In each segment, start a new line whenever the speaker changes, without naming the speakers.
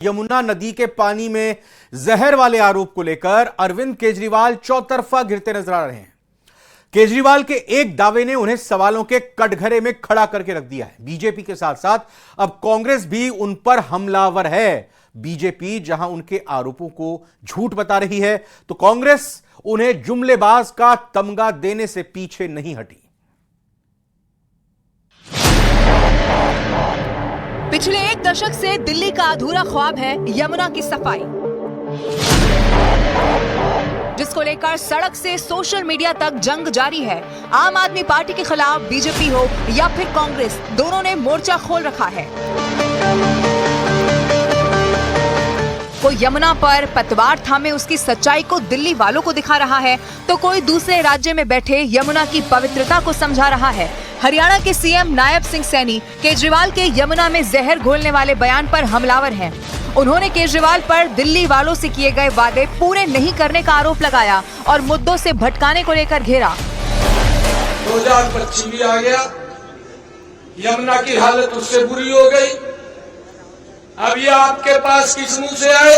यमुना नदी के पानी में जहर वाले आरोप को लेकर अरविंद केजरीवाल चौतरफा घिरते नजर आ रहे हैं। केजरीवाल के एक दावे ने उन्हें सवालों के कटघरे में खड़ा करके रख दिया है। बीजेपी के साथ साथ अब कांग्रेस भी उन पर हमलावर है। बीजेपी जहां उनके आरोपों को झूठ बता रही है, तो कांग्रेस उन्हें जुमलेबाज का तमगा देने से पीछे नहीं हटी।
पिछले एक दशक से दिल्ली का अधूरा ख्वाब है यमुना की सफाई, जिसको लेकर सड़क से सोशल मीडिया तक जंग जारी है। आम आदमी पार्टी के खिलाफ बीजेपी हो या फिर कांग्रेस, दोनों ने मोर्चा खोल रखा है। कोई यमुना पर पतवार थामे उसकी सच्चाई को दिल्ली वालों को दिखा रहा है, तो कोई दूसरे राज्य में बैठे यमुना की पवित्रता को समझा रहा है। हरियाणा के सीएम नायब सिंह सैनी केजरीवाल के यमुना में जहर घोलने वाले बयान पर हमलावर हैं। उन्होंने केजरीवाल पर दिल्ली वालों से किए गए वादे पूरे नहीं करने का आरोप लगाया और मुद्दों से भटकाने को लेकर घेरा।
2025 भी आ गया, यमुना की हालत उससे बुरी हो गई। अब ये आपके पास किस मुंह से आए?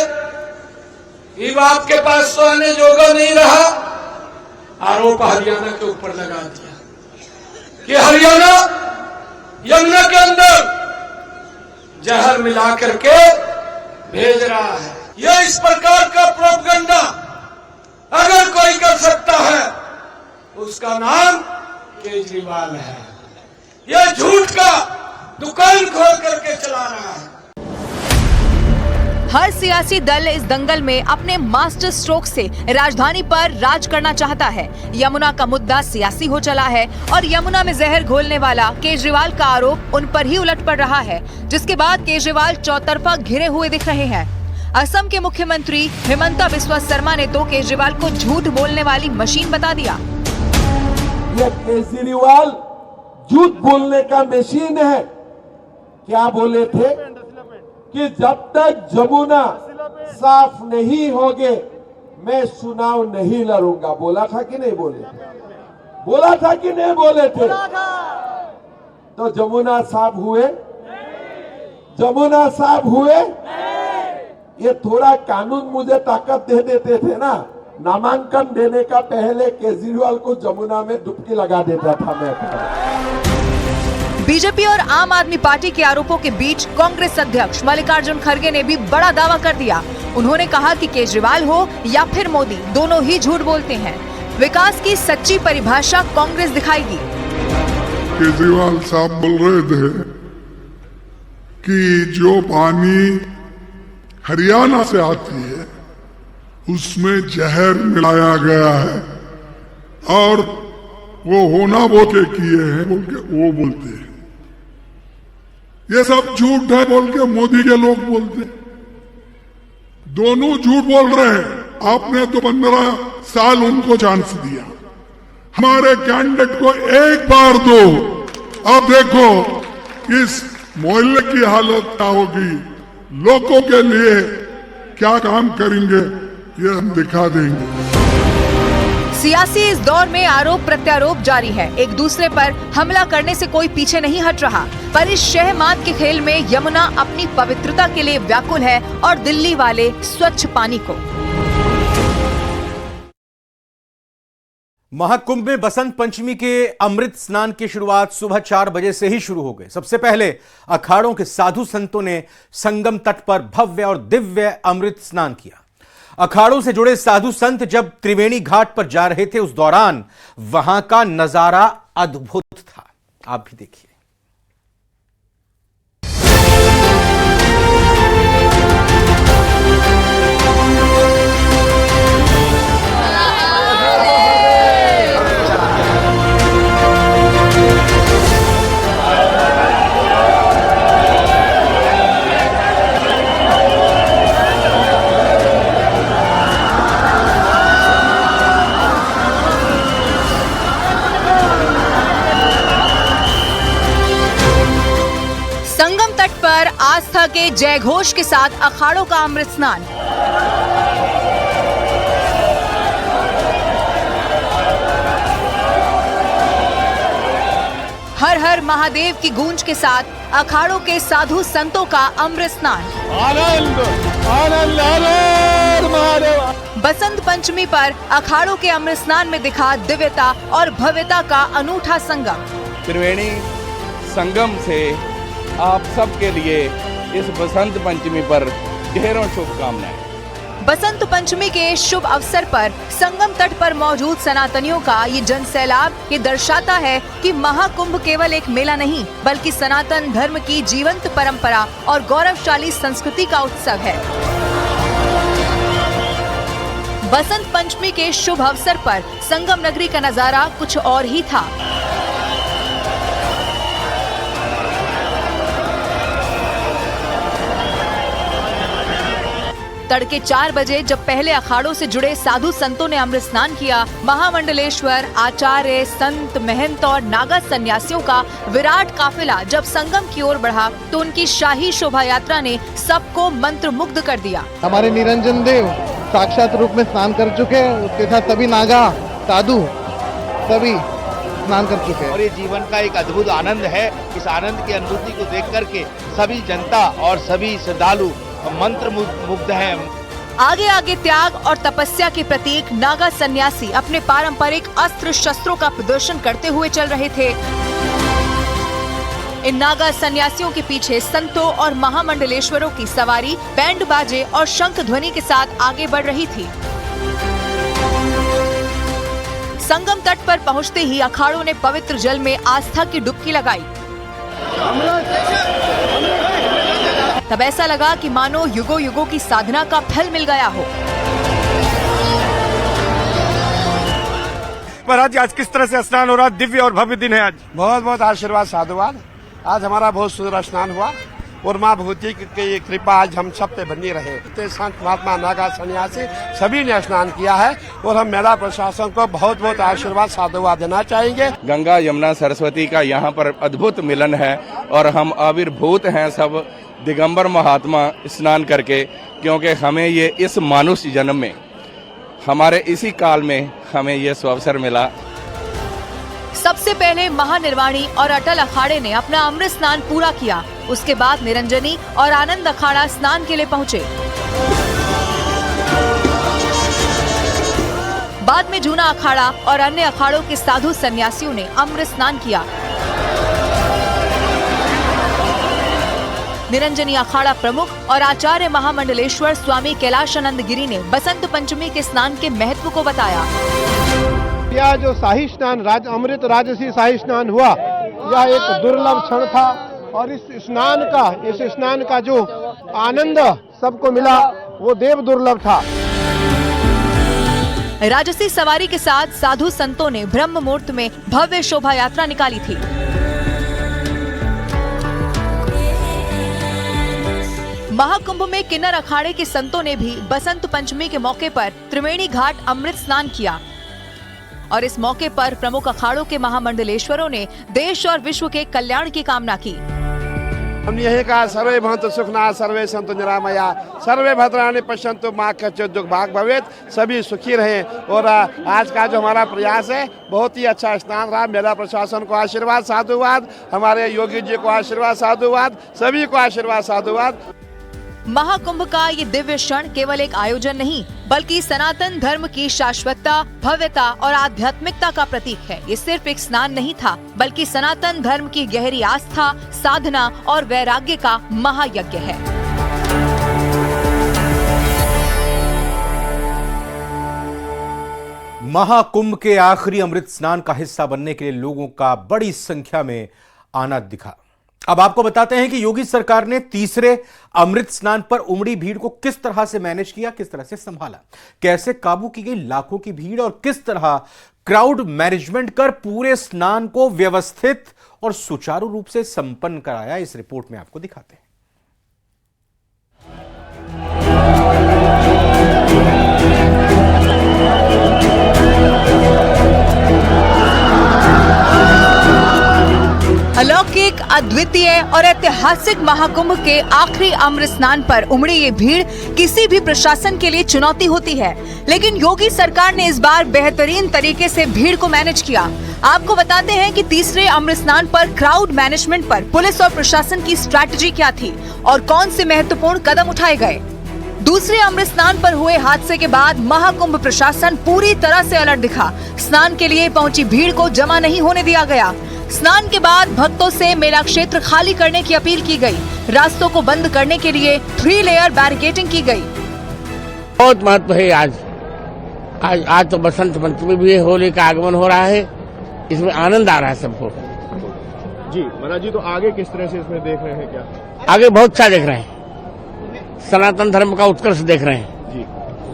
ये आपके पास तो आने जोगा नहीं रहा। आरोप हरियाणा के ऊपर लगा दिया कि हरियाणा यमुना के अंदर जहर मिला करके भेज रहा है। यह इस प्रकार का प्रोपगंडा अगर कोई कर सकता है, उसका नाम केजरीवाल है। यह झूठ का दुकान खोल करके चला रहा है।
हर सियासी दल इस दंगल में अपने मास्टर स्ट्रोक से राजधानी पर राज करना चाहता है। यमुना का मुद्दा सियासी हो चला है और यमुना में जहर घोलने वाला केजरीवाल का आरोप उन पर ही उलट पड़ रहा है, जिसके बाद केजरीवाल चौतरफा घिरे हुए दिख रहे हैं। असम के मुख्यमंत्री हिमंता बिस्वा शर्मा ने तो केजरीवाल को झूठ बोलने वाली मशीन बता दिया।
ये केजरीवाल झूठ बोलने का मशीन है। क्या बोले थे कि जब तक जमुना साफ नहीं होगे मैं चुनाव नहीं लड़ूंगा। बोला था कि नहीं बोले थे? बोला था कि नहीं बोले थे? तो जमुना साफ हुए? जमुना साफ हुए? ये थोड़ा कानून मुझे ताकत दे देते थे ना, नामांकन देने का पहले केजरीवाल को जमुना में डुबकी लगा देता था मैं।
बीजेपी और आम आदमी पार्टी के आरोपों के बीच कांग्रेस अध्यक्ष मल्लिकार्जुन खड़गे ने भी बड़ा दावा कर दिया। उन्होंने कहा कि केजरीवाल हो या फिर मोदी, दोनों ही झूठ बोलते हैं। विकास की सच्ची परिभाषा कांग्रेस दिखाएगी।
केजरीवाल साहब बोल रहे थे कि जो पानी हरियाणा से आती है उसमें जहर मिलाया गया है और वो होना बोल के किए हैं बोल के वो बोलते हैं। ये सब झूठ है बोल के मोदी के लोग बोलते। दोनों झूठ बोल रहे हैं। आपने तो 15 साल उनको चांस दिया। हमारे कैंडिडेट को एक बार दो। अब देखो इस मोहल्ले की हालत क्या होगी, लोगों के लिए क्या काम करेंगे, ये हम दिखा देंगे।
सियासी इस दौर में आरोप प्रत्यारोप जारी है। एक दूसरे पर हमला करने से कोई पीछे नहीं हट रहा, पर इस शहमात के खेल में यमुना अपनी पवित्रता के लिए व्याकुल है और दिल्ली वाले स्वच्छ पानी को।
महाकुंभ में बसंत पंचमी के अमृत स्नान की शुरुआत सुबह 4 बजे से ही शुरू हो गई। सबसे पहले अखाड़ों के साधु संतों ने संगम तट पर भव्य और दिव्य अमृत स्नान किया। अखाड़ों से जुड़े साधु संत जब त्रिवेणी घाट पर जा रहे थे, उस दौरान वहां का नजारा अद्भुत था। आप भी देखिए।
आस्था के जयघोष के साथ अखाड़ों का अमृत स्नान। हर हर महादेव की गूंज के साथ अखाड़ों के साधु संतों का अमृत स्नान।
आनंद आनंद आनंद महादेव।
बसंत पंचमी पर अखाड़ों के अमृत स्नान में दिखा दिव्यता और भव्यता का अनूठा संगम।
त्रिवेणी संगम से आप सबके लिए इस बसंत पंचमी पर ढेरों शुभकामनाएं।
बसंत पंचमी के शुभ अवसर पर संगम तट पर मौजूद सनातनियों का ये जनसैलाब ये दर्शाता है कि महाकुंभ केवल एक मेला नहीं बल्कि सनातन धर्म की जीवंत परंपरा और गौरवशाली संस्कृति का उत्सव है। बसंत पंचमी के शुभ अवसर पर संगम नगरी का नजारा कुछ और ही था। तड़के 4 बजे जब पहले अखाड़ों से जुड़े साधु संतों ने अमृत स्नान किया, महामंडलेश्वर, आचार्य, संत, महंत और नागा सन्यासियों का विराट काफिला जब संगम की ओर बढ़ा तो उनकी शाही शोभा यात्रा ने सबको मंत्रमुग्ध कर दिया।
हमारे निरंजन देव साक्षात रूप में स्नान कर चुके हैं, उसके साथ सभी नागा साधु सभी स्नान कर चुके हैं
और ये जीवन का एक अद्भुत आनंद है। इस आनंद की अनुभूति को देख करके सभी जनता और सभी श्रद्धालु मंत्र मुग्ध हैं।
आगे आगे त्याग और तपस्या के प्रतीक नागा सन्यासी अपने पारंपरिक अस्त्र शस्त्रों का प्रदर्शन करते हुए चल रहे थे। इन नागा सन्यासियों के पीछे संतों और महामंडलेश्वरों की सवारी बैंड बाजे और शंख ध्वनि के साथ आगे बढ़ रही थी। संगम तट पर पहुंचते ही अखाड़ों ने पवित्र जल में आस्था की डुबकी लगाई। तब ऐसा लगा कि मानो युगों युगों की साधना का फल मिल गया हो।
महाराज आज किस तरह से स्नान हो रहा, दिव्य और भव्य दिन है आज।
बहुत बहुत आशीर्वाद साधुवाद। आज हमारा बहुत सुंदर स्नान हुआ और माँ भगवती की कृपा आज हम सब पे बनी रहे। संत महात्मा नागा सन्यासी सभी ने स्नान किया है और हम मेला प्रशासन को बहुत बहुत आशीर्वाद साधुवाद देना चाहेंगे।
गंगा यमुना सरस्वती का यहाँ पर अद्भुत मिलन है और हम आविर्भूत हैं सब दिगंबर महात्मा स्नान करके, क्योंकि हमें ये इस मानुष जन्म में हमारे इसी काल में हमें ये सुअवसर मिला।
सबसे पहले महानिर्वाणी और अटल अखाड़े ने अपना अमृत स्नान पूरा किया। उसके बाद निरंजनी और आनंद अखाड़ा स्नान के लिए पहुंचे। बाद में जूना अखाड़ा और अन्य अखाड़ों के साधु सन्यासियों ने अमृत स्नान किया। निरंजनी अखाड़ा प्रमुख और आचार्य महामंडलेश्वर स्वामी कैलाशानंद गिरी ने बसंत पंचमी के स्नान के महत्व को बताया।
यह जो शाही स्नान अमृत राजसी शाही स्नान हुआ, यह एक दुर्लभ क्षण था और इस स्नान का जो आनंद सबको मिला वो देव दुर्लभ था।
राजसी सवारी के साथ साधु संतों ने ब्रह्म मुहूर्त में भव्य शोभा यात्रा निकाली थी। महाकुंभ में किन्नर अखाड़े के संतों ने भी बसंत पंचमी के मौके पर त्रिवेणी घाट अमृत स्नान किया और इस मौके पर प्रमुख अखाड़ों के महामंडलेश्वरों ने देश और विश्व के कल्याण की कामना की।
हमने यही कहा, सर्वे भवन्तु सुखिनः, सर्वे सन्तु निरामया, सर्वे भद्राणि पश्यन्तु मा कश्चित् दुर्भाग् भवेत्। सभी सुखी रहें। और आज का जो हमारा प्रयास है बहुत ही अच्छा स्नान रहा। मेला प्रशासन को आशीर्वाद साधुवाद, हमारे योगी जी को आशीर्वाद साधुवाद, सभी को आशीर्वाद साधुवाद।
महाकुंभ का ये दिव्य क्षण केवल एक आयोजन नहीं बल्कि सनातन धर्म की शाश्वतता, भव्यता और आध्यात्मिकता का प्रतीक है। ये सिर्फ एक स्नान नहीं था बल्कि सनातन धर्म की गहरी आस्था, साधना और वैराग्य का महायज्ञ है।
महाकुंभ के आखिरी अमृत स्नान का हिस्सा बनने के लिए लोगों का बड़ी संख्या में आना दिखा। अब आपको बताते हैं कि योगी सरकार ने तीसरे अमृत स्नान पर उमड़ी भीड़ को किस तरह से मैनेज किया, किस तरह से संभाला, कैसे काबू की गई लाखों की भीड़ और किस तरह क्राउड मैनेजमेंट कर पूरे स्नान को व्यवस्थित और सुचारू रूप से संपन्न कराया। इस रिपोर्ट में आपको दिखाते हैं।
अलौकिक, अद्वितीय और ऐतिहासिक महाकुंभ के आखिरी अमृत स्नान पर उमड़ी ये भीड़ किसी भी प्रशासन के लिए चुनौती होती है, लेकिन योगी सरकार ने इस बार बेहतरीन तरीके से भीड़ को मैनेज किया। आपको बताते हैं कि तीसरे अमृत स्नान पर क्राउड मैनेजमेंट पर पुलिस और प्रशासन की स्ट्रैटेजी क्या थी और कौन से महत्वपूर्ण कदम उठाए गए। दूसरे अमृत स्नान पर हुए हादसे के बाद महाकुंभ प्रशासन पूरी तरह से अलर्ट दिखा। स्नान के लिए पहुंची भीड़ को जमा नहीं होने दिया गया। स्नान के बाद भक्तों से मेला क्षेत्र खाली करने की अपील की गई। रास्तों को बंद करने के लिए 3 लेयर बैरिकेडिंग की गई।
बहुत महत्व है आज तो बसंत पंचमी भी है, होली का आगमन हो रहा है, इसमें आनंद आ रहा है सबको।
जी महाराज जी, तो आगे किस तरह से इसमें देख रहे हैं? क्या
आगे बहुत अच्छा देख रहे हैं, सनातन धर्म का उत्कर्ष देख रहे हैं।
जी,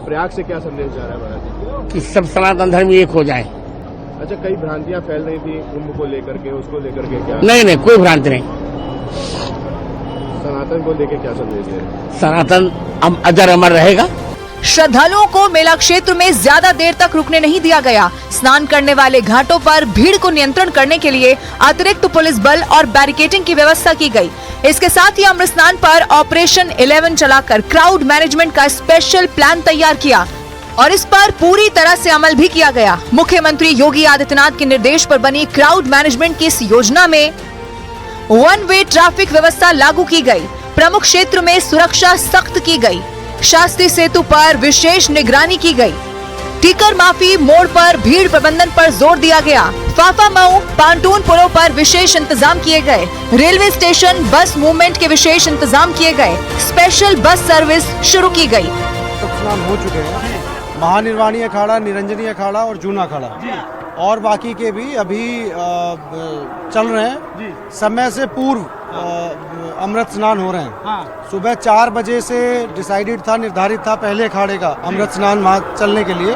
प्रयाग से क्या संदेश जा रहा है महाराज जी?
कि सब सनातन धर्म एक हो जाए।
अच्छा, कई भ्रांतियां फैल रही थी कुंभ को लेकर के, उसको लेकर के क्या?
नहीं, कोई भ्रांति नहीं।
सनातन को लेकर क्या संदेश है?
सनातन अजर अमर रहेगा।
श्रद्धालुओं को मेला क्षेत्र में ज्यादा देर तक रुकने नहीं दिया गया। स्नान करने वाले घाटों पर भीड़ को नियंत्रण करने के लिए अतिरिक्त पुलिस बल और बैरिकेडिंग की व्यवस्था की गई। इसके साथ ही अमृत स्नान पर ऑपरेशन 11 चलाकर क्राउड मैनेजमेंट का स्पेशल प्लान तैयार किया और इस पर पूरी तरह से अमल भी किया गया। मुख्यमंत्री योगी आदित्यनाथ के निर्देश पर बनी क्राउड मैनेजमेंट की इस योजना में 1 वे ट्रैफिक व्यवस्था लागू की गई। प्रमुख क्षेत्र में सुरक्षा सख्त की गई। शास्त्री सेतु पर विशेष निगरानी की गई। टीकर माफी मोड़ पर भीड़ प्रबंधन पर जोर दिया गया। फाफा मऊ पांटून पुलों पर विशेष इंतजाम किए गए। रेलवे स्टेशन बस मूवमेंट के विशेष इंतजाम किए गए। स्पेशल बस सर्विस शुरू की गई।
स्नान हो चुके हैं, महानिर्वाणी अखाड़ा, निरंजनी अखाड़ा और जूना अखाड़ा और बाकी के भी अभी चल रहे हैं। समय से पूर्व अमृत स्नान हो रहे हैं। सुबह 4 बजे से डिसाइडेड था, निर्धारित था पहले अखाड़े का अमृत स्नान वहाँ चलने के लिए।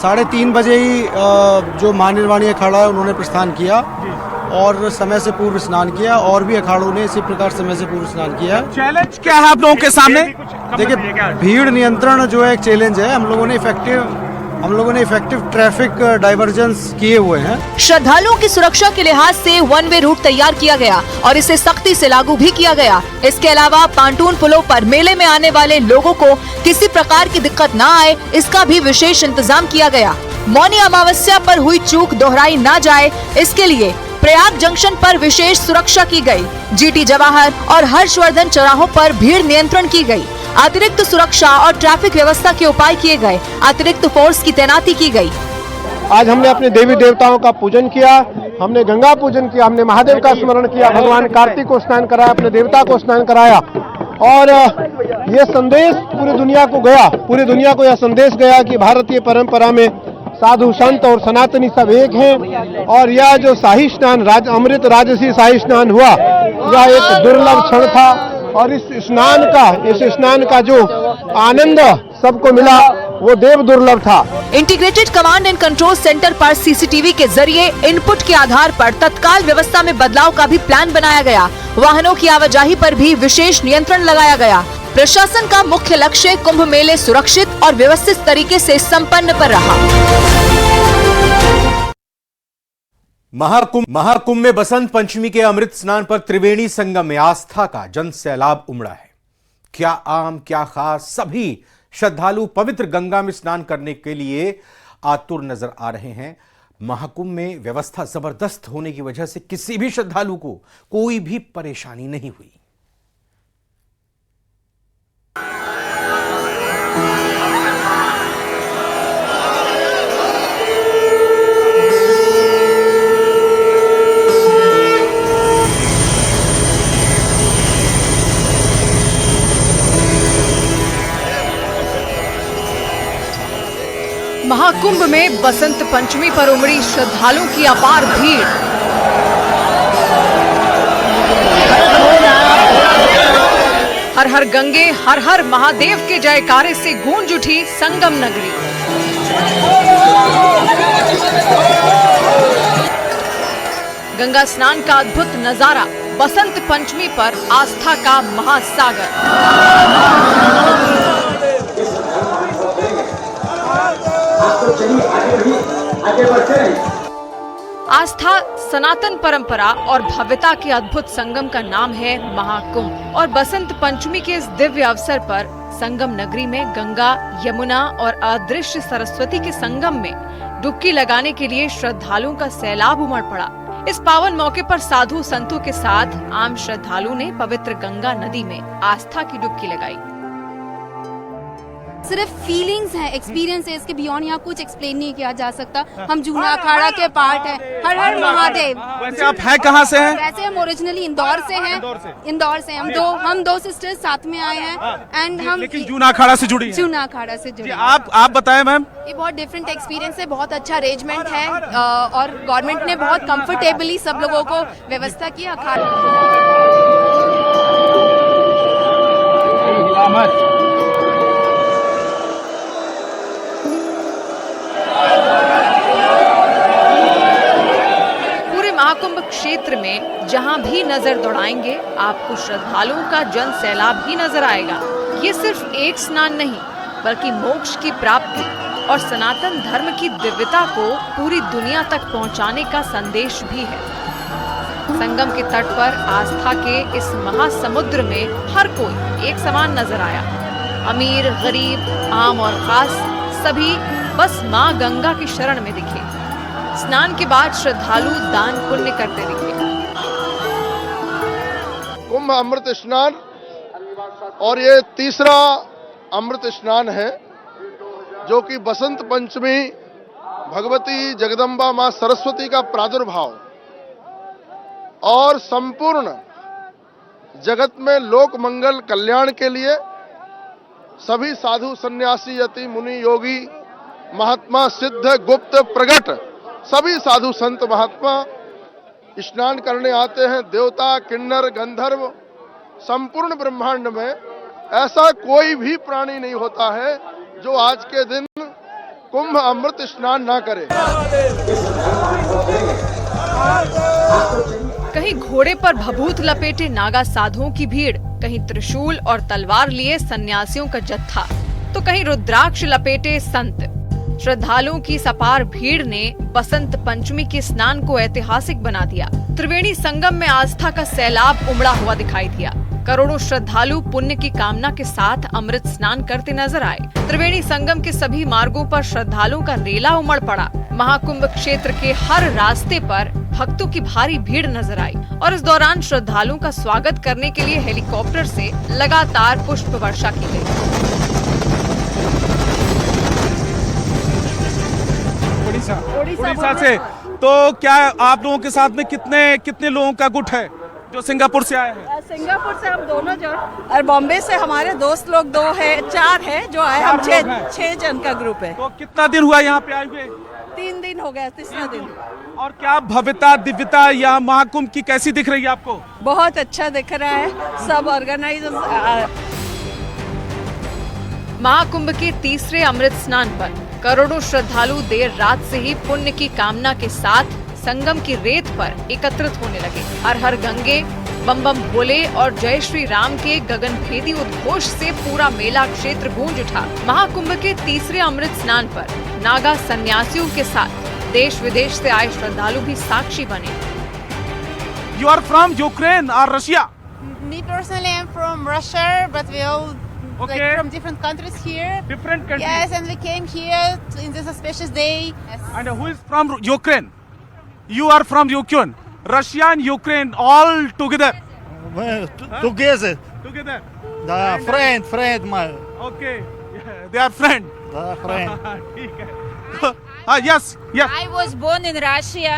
3:30 बजे ही जो महानिर्वाणी अखाड़ा है उन्होंने प्रस्थान किया और समय से पूर्व स्नान किया और भी अखाड़ों ने इसी प्रकार समय से पूर्व स्नान किया।
चैलेंज क्या है आप लोगों के सामने?
देखिए, भीड़ नियंत्रण जो है एक चैलेंज है। हम लोगों ने इफेक्टिव ट्रैफिक डाइवर्जेंस किए हुए हैं।
श्रद्धालुओं की सुरक्षा के लिहाज से 1 वे रूट तैयार किया गया और इसे सख्ती से लागू भी किया गया। इसके अलावा पांटून पुलों पर मेले में आने वाले लोगों को किसी प्रकार की दिक्कत न आए, इसका भी विशेष इंतजाम किया गया। मौनी अमावस्या पर हुई चूक दोहराई न जाए, इसके लिए प्रयाग जंक्शन पर विशेष सुरक्षा की गई। जीटी जवाहर और हर्षवर्धन चौराहों पर भीड़ नियंत्रण की गई। अतिरिक्त सुरक्षा और ट्रैफिक व्यवस्था के उपाय किए गए। अतिरिक्त फोर्स की तैनाती की गई।
आज हमने अपने देवी देवताओं का पूजन किया, हमने गंगा पूजन किया, हमने महादेव का स्मरण किया, भगवान कार्तिक को स्नान कराया, अपने देवता को स्नान कराया और ये संदेश पूरी दुनिया को गया। पूरी दुनिया को यह संदेश गया कि भारतीय परंपरा में साधु संत और सनातनी सब एक हैं और यह जो शाही स्नान अमृत राजसी शाही स्नान हुआ, यह एक दुर्लभ क्षण था और इस स्नान का जो आनंद सबको मिला वो देव दुर्लभ था।
Integrated command and control centre पर सीसीटीवी के जरिए इनपुट के आधार पर तत्काल व्यवस्था में बदलाव का भी प्लान बनाया गया। वाहनों की आवाजाही पर भी विशेष नियंत्रण लगाया गया। प्रशासन का मुख्य लक्ष्य कुंभ मेले सुरक्षित और व्यवस्थित तरीके से संपन्न कर रहा।
महाकुंभ में बसंत पंचमी के अमृत स्नान पर त्रिवेणी संगम में आस्था का जन सैलाब उमड़ा है। क्या आम क्या खास, सभी श्रद्धालु पवित्र गंगा में स्नान करने के लिए आतुर नजर आ रहे हैं। महाकुंभ में व्यवस्था जबरदस्त होने की वजह से किसी भी श्रद्धालु को कोई भी परेशानी नहीं हुई।
महाकुंभ में बसंत पंचमी पर उमड़ी श्रद्धालुओं की अपार भीड़। हर हर गंगे हर हर महादेव के जयकारे से गूंज उठी संगम नगरी। गंगा स्नान का अद्भुत नजारा, बसंत पंचमी पर आस्था का महासागर। आस्था, सनातन परंपरा और भव्यता के अद्भुत संगम का नाम है महाकुंभ और बसंत पंचमी के इस दिव्य अवसर पर संगम नगरी में गंगा, यमुना और अदृश्य सरस्वती के संगम में डुबकी लगाने के लिए श्रद्धालुओं का सैलाब उमड़ पड़ा। इस पावन मौके पर साधु संतों के साथ आम श्रद्धालु ने पवित्र गंगा नदी में आस्था की डुबकी लगाई।
सिर्फ फीलिंग्स हैं, एक्सपीरियंस है, इसके बियॉन्ड यहाँ कुछ एक्सप्लेन नहीं किया जा सकता। हम जूना अखाड़ा के पार्ट हैं। हर हर महादेव।
वैसे आप हैं कहाँ से हैं?
वैसे हम ओरिजिनली इंदौर से हैं। इंदौर से हम दो सिस्टर्स साथ में आए हैं एंड हम
लेकिन जूना अखाड़ा से जुड़ी हैं।
जूना अखाड़ा से जुड़ी।
आप बताएं मैम।
ये बहुत डिफरेंट एक्सपीरियंस है, बहुत अच्छा अरेंजमेंट है और गवर्नमेंट ने बहुत कंफर्टेबली सब लोगों को व्यवस्था की।
महाकुंभ क्षेत्र में जहां भी नजर दौड़ाएंगे आपको श्रद्धालुओं का जन सैलाब ही नजर आएगा। ये सिर्फ एक स्नान नहीं बल्कि मोक्ष की प्राप्ति और सनातन धर्म की दिव्यता को पूरी दुनिया तक पहुंचाने का संदेश भी है। संगम के तट पर आस्था के इस महासमुद्र में हर कोई एक समान नजर आया। अमीर, गरीब, आम और खास सभी बस माँ गंगा की शरण में दिखे। स्नान के बाद श्रद्धालु दान पुण्य करते दिखे।
कुंभ अमृत स्नान और ये तीसरा अमृत स्नान है जो कि बसंत पंचमी भगवती जगदम्बा मां सरस्वती का प्रादुर्भाव और संपूर्ण जगत में लोक मंगल कल्याण के लिए सभी साधु सन्यासी यति मुनि योगी महात्मा सिद्ध गुप्त प्रगट सभी साधु संत महात्मा स्नान करने आते हैं। देवता, किन्नर, गंधर्व, संपूर्ण ब्रह्मांड में ऐसा कोई भी प्राणी नहीं होता है जो आज के दिन कुंभ अमृत स्नान ना करे।
कहीं घोड़े पर भभूत लपेटे नागा साधुओं की भीड़, कहीं त्रिशूल और तलवार लिए सन्यासियों का जत्था, तो कहीं रुद्राक्ष लपेटे संत। श्रद्धालुओं की अपार भीड़ ने बसंत पंचमी के स्नान को ऐतिहासिक बना दिया। त्रिवेणी संगम में आस्था का सैलाब उमड़ा हुआ दिखाई दिया। करोड़ों श्रद्धालु पुण्य की कामना के साथ अमृत स्नान करते नजर आए। त्रिवेणी संगम के सभी मार्गों पर श्रद्धालुओं का रेला उमड़ पड़ा। महाकुंभ क्षेत्र के हर रास्ते पर भक्तों की भारी भीड़ नजर आई और इस दौरान श्रद्धालुओं का स्वागत करने के लिए हेलीकॉप्टर से लगातार पुष्प वर्षा की गई।
उड़ीसा से। तो क्या आप लोगों के साथ में कितने लोगों का गुट है जो सिंगापुर से आए हैं?
सिंगापुर से हम दोनों जो और बॉम्बे से हमारे दोस्त लोग 4 है जो आए। हम 6 जन का ग्रुप है।
तो कितना दिन हुआ यहाँ पे आए हुए?
3 दिन हो गया, तीसरा दिन।
और क्या भव्यता दिव्यता यहाँ महाकुंभ की कैसी दिख रही है आपको?
बहुत अच्छा दिख रहा है, सब ऑर्गेनाइजर्स।
महाकुंभ के तीसरे अमृत स्नान पर करोड़ों श्रद्धालु देर रात से ही पुण्य की कामना के साथ संगम की रेत पर एकत्रित होने लगे। हर हर गंगे, बम बम भोले और जय श्री राम के गगनभेदी उद्घोष से पूरा मेला क्षेत्र गूंज उठा। महाकुंभ के तीसरे अमृत स्नान पर नागा सन्यासियों के साथ देश विदेश से आए श्रद्धालु भी साक्षी बने।
You are from Ukraine or Russia?
Me personally, I'm from Russia, but we all like from different countries here.
Different countries.
Yes, and we came here in this auspicious day. Yes.
And who is from Ukraine? You are from Ukraine. Russia and Ukraine all together.
Together.
Together.
The friend, my.
Okay. Yeah, they are friend.
The friend.
ठीक है. Yes.
I was born in Russia.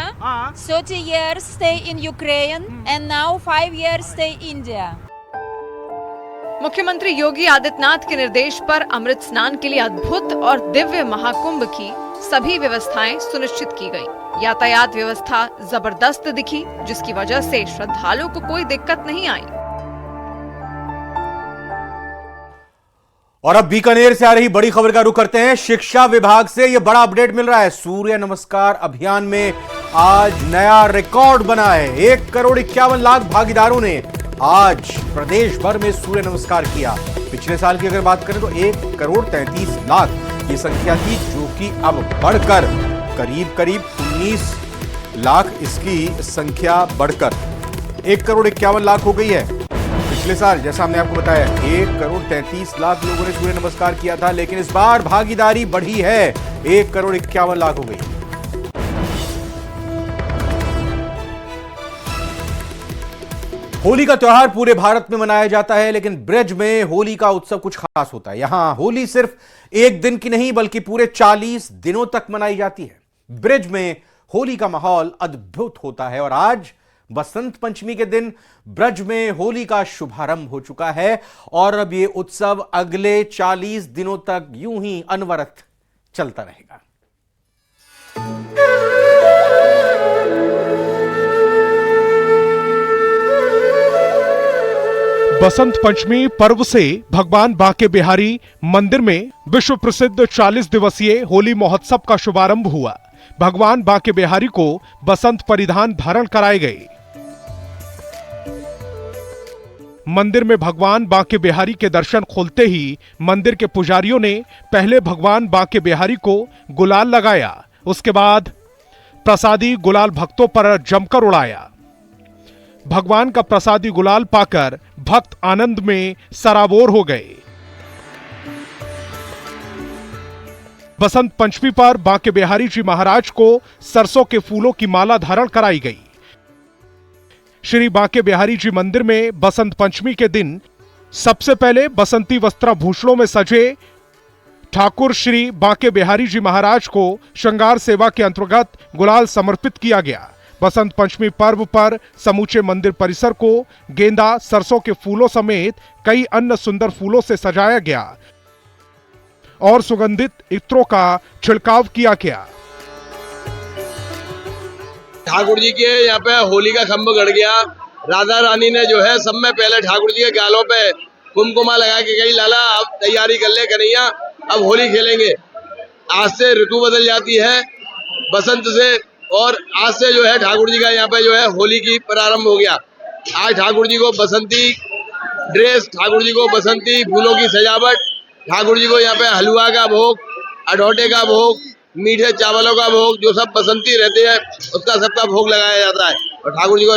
30 years stay in Ukraine, and now 5 years stay India.
मुख्यमंत्री योगी आदित्यनाथ के निर्देश पर अमृत स्नान के लिए अद्भुत और दिव्य महाकुंभ की सभी व्यवस्थाएं सुनिश्चित की गयी। यातायात व्यवस्था जबरदस्त दिखी, जिसकी वजह से श्रद्धालुओं को कोई दिक्कत नहीं आई।
और अब बीकानेर से आ रही बड़ी खबर का रुख करते हैं। शिक्षा विभाग से यह बड़ा अपडेट मिल रहा है। सूर्य नमस्कार अभियान में आज नया रिकॉर्ड बना है। 1,51,00,000 भागीदारों ने आज प्रदेश भर में सूर्य नमस्कार किया। पिछले साल की अगर बात करें तो 1,33,00,000 की संख्या थी, जो कि अब बढ़कर करीब 19 लाख इसकी संख्या बढ़कर 1,51,00,000 हो गई है। पिछले साल जैसा हमने आपको बताया 1,33,00,000 लोगों ने सूर्य नमस्कार किया था, लेकिन इस बार भागीदारी बढ़ी है, 1,51,00,000 हो गई। होली का त्योहार पूरे भारत में मनाया जाता है, लेकिन ब्रज में होली का उत्सव कुछ खास होता है। यहां होली सिर्फ एक दिन की नहीं बल्कि पूरे 40 दिनों तक मनाई जाती है। ब्रज में होली का माहौल अद्भुत होता है और आज बसंत पंचमी के दिन ब्रज में होली का शुभारंभ हो चुका है और अब यह उत्सव अगले 40 दिनों तक यूं ही अनवरत चलता रहेगा।
बसंत पंचमी पर्व से भगवान बांके बिहारी मंदिर में विश्व प्रसिद्ध 40 दिवसीय होली महोत्सव का शुभारंभ हुआ। भगवान बांके बिहारी को बसंत परिधान धारण कराए गए। मंदिर में भगवान बांके बिहारी के दर्शन खोलते ही मंदिर के पुजारियों ने पहले भगवान बांके बिहारी को गुलाल लगाया, उसके बाद प्रसादी गुलाल भक्तों पर जमकर उड़ाया। भगवान का प्रसादी गुलाल पाकर भक्त आनंद में सराबोर हो गए। बसंत पंचमी पर बांके बिहारी जी महाराज को सरसों के फूलों की माला धारण कराई गई। श्री बांके बिहारी जी मंदिर में बसंत पंचमी के दिन सबसे पहले बसंती वस्त्राभूषणों में सजे ठाकुर श्री बांके बिहारी जी महाराज को श्रृंगार सेवा के अंतर्गत गुलाल समर्पित किया गया। बसंत पंचमी पर्व पर समूचे मंदिर परिसर को गेंदा, सरसों के फूलों समेत कई अन्य सुंदर फूलों से सजाया गया और सुगंधित इत्रों का छिड़काव किया गया।
ठाकुर जी के यहाँ पे होली का खंभ गड़ गया। राधा रानी ने जो है सब में पहले ठाकुर जी के गालों पे कुमकुमा लगा के गई, लाला अब तैयारी कर ले कन्हैया, अब होली खेलेंगे। आज से ऋतु बदल जाती है बसंत से, और आज से जो है ठाकुर जी का यहाँ पे जो है होली की प्रारंभ हो गया। आज ठाकुर जी को बसंती ड्रेस, ठाकुर जी को बसंती फूलों की सजावट, ठाकुर जी को यहाँ पे हलवा का भोग, अढौटे का भोग, मीठे चावलों का भोग, जो सब बसंती रहते हैं उसका सबका भोग लगाया जाता है और ठाकुर जी को